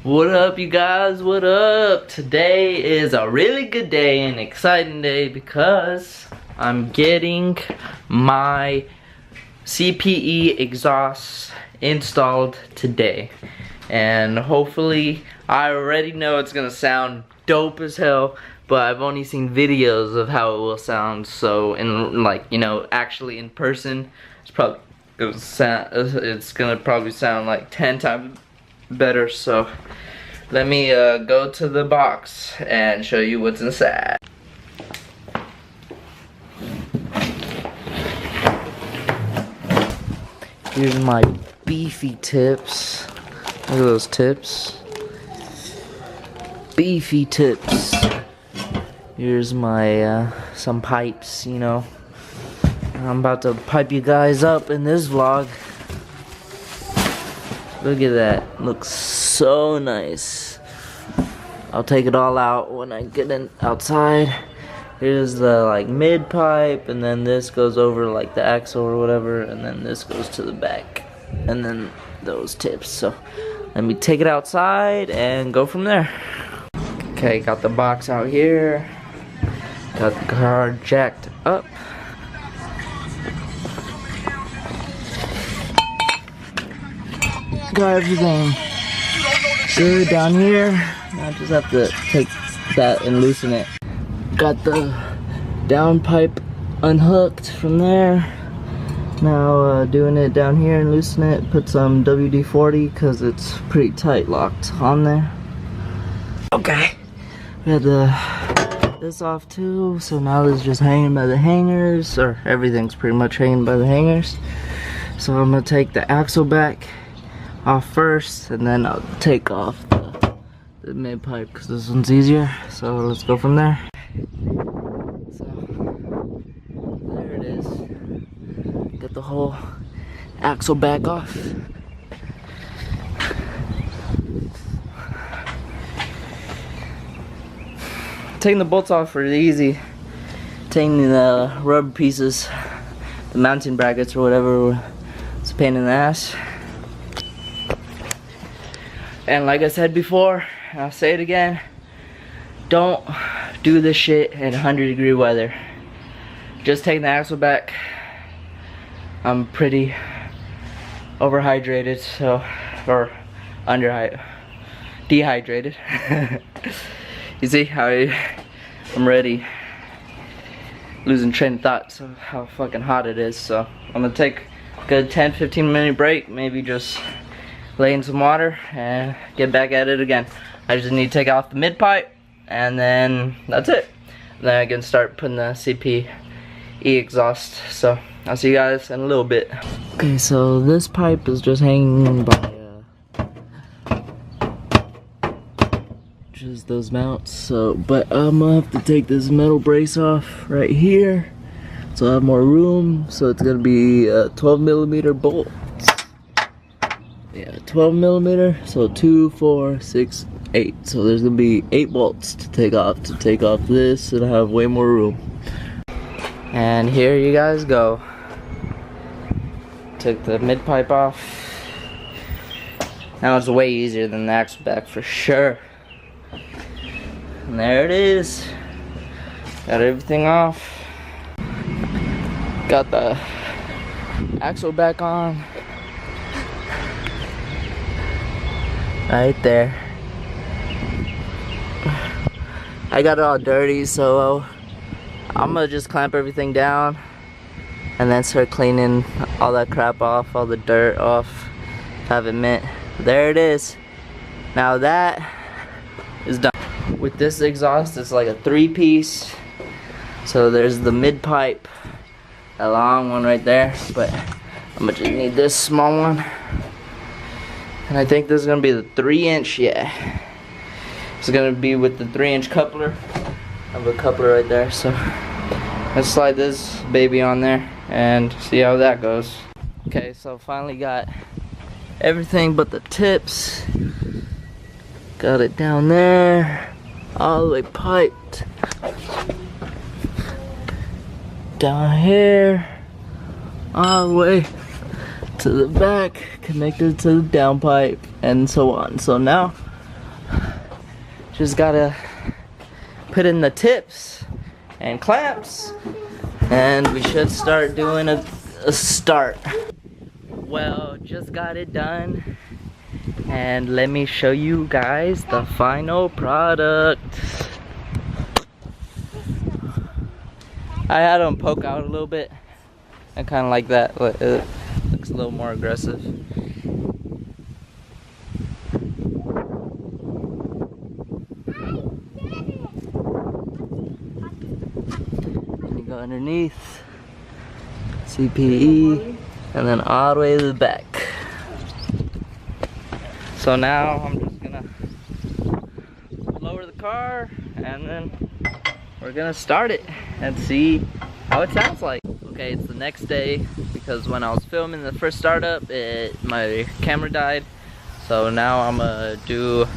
What up, you guys? What up? Today is a really good day and exciting day because I'm getting my CPE exhaust installed today. And hopefully, I already know it's gonna sound dope as hell, but I've only seen videos of how it will sound. So in actually in person, it's gonna probably sound like 10 times better. So let me go to the box and show you what's inside. Here's my beefy tips. Look at those tips. Beefy tips. Here's my some pipes, you know. I'm about to pipe you guys up in this vlog. Look at that. Looks so nice. I'll take it all out when I get outside. Here's the mid pipe, and then this goes over the axle or whatever, and then this goes to the back, and then those tips. So let me take it outside and go from there. Okay, got the box out here. Got the car jacked up. Got everything good down here. I just have to take that and loosen it. Got the down pipe unhooked from there. Now doing it down here and loosen it. Put some WD-40 because it's pretty tight locked on there. Okay, we had this off too. So now it's just hanging by the hangers, or everything's pretty much hanging by the hangers. So I'm gonna take the axle back off first, and then I'll take off the mid pipe because this one's easier. So let's go from there. So there it is. Get the whole axle back off. Taking the bolts off really easy. Taking the rubber pieces, the mounting brackets or whatever, it's a pain in the ass. And like I said before, I'll say it again, don't do this shit in 100-degree weather. Just taking the axle back. I'm pretty overhydrated, or dehydrated. You see how I'm ready, losing train of thought, so how fucking hot it is. So I'm gonna take a good 10-15 minute break, maybe just lay in some water and get back at it again. I just need to take off the mid pipe, and then that's it. And then I can start putting the CPE exhaust. So I'll see you guys in a little bit. Okay, so this pipe is just hanging by just those mounts. So, but I'm gonna have to take this metal brace off right here, so I have more room. So it's gonna be a 12mm bolt. Yeah, 12mm, so 2, 4, 6, 8. So there's gonna be 8 bolts to take off this, and I have way more room. And here you guys go. Took the mid pipe off. Now it's way easier than the axle back for sure. And there it is. Got everything off. Got the axle back on. Right there. I got it all dirty, so I'm gonna just clamp everything down and then start cleaning all that crap off, all the dirt off, have it mint. There it is. Now that is done. With this exhaust, it's like a 3-piece. So there's the mid pipe, a long one right there, but I'm gonna just need this small one. And I think this is gonna be the 3-inch, yeah. It's gonna be with the 3-inch coupler. I have a coupler right there, so let's slide this baby on there and see how that goes. Okay, so finally got everything but the tips. Got it down there, all the way piped. Down here, all the way to the back, connected to the downpipe, and so on. So now Just gotta put in the tips and clamps, and we should start doing a start. Well, just got it done, and let me show you guys the final product. I had them poke out a little bit. I kind of like that. It looks a little more aggressive. And you go underneath, CPE, and then all the way to the back. So now I'm just gonna lower the car, and then we're gonna start it and see how it sounds like. Okay, it's the next day, because when I was filming the first startup, my camera died. So now I'm gonna do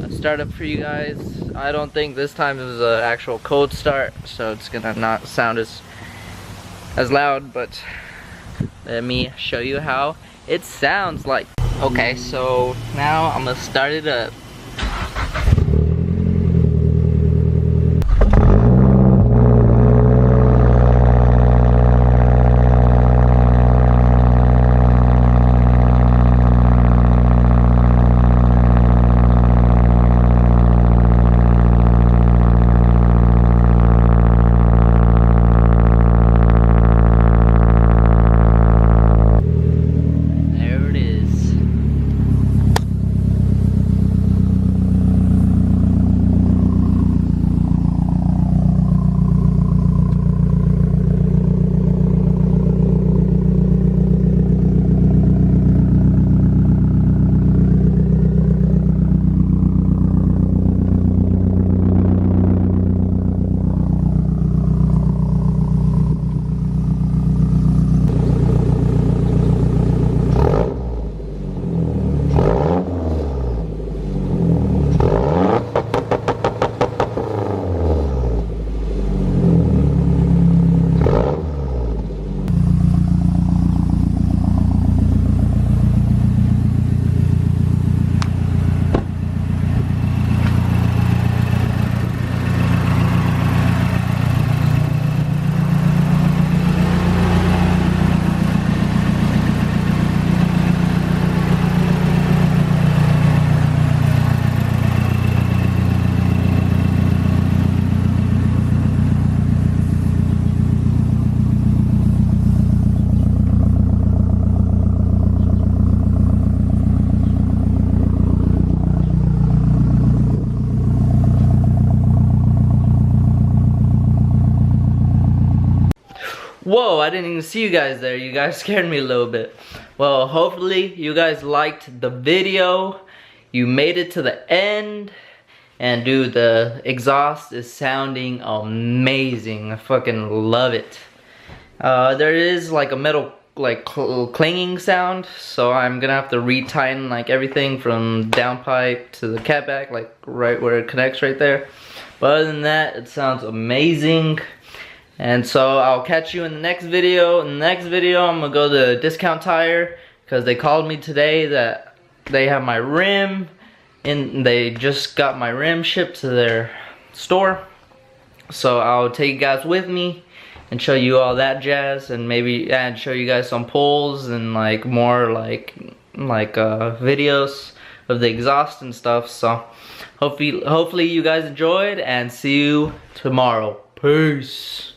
a startup for you guys. I don't think this time it was an actual cold start, so it's gonna not sound as loud, but let me show you how it sounds like. Okay, so now I'm gonna start it up. Whoa, I didn't even see you guys there. You guys scared me a little bit. Well, hopefully you guys liked the video. You made it to the end. And dude, the exhaust is sounding amazing. I fucking love it. There is like a metal clanging sound, so I'm gonna have to retighten like everything from downpipe to the catback, like right where it connects right there. But other than that, it sounds amazing. And so I'll catch you in the next video. In the next video, I'm gonna go to Discount Tire, because they called me today that they have my rim, and they just got my rim shipped to their store. So I'll take you guys with me and show you all that jazz, and maybe show you guys some pulls and like more like videos of the exhaust and stuff. So hopefully you guys enjoyed, and see you tomorrow. Peace.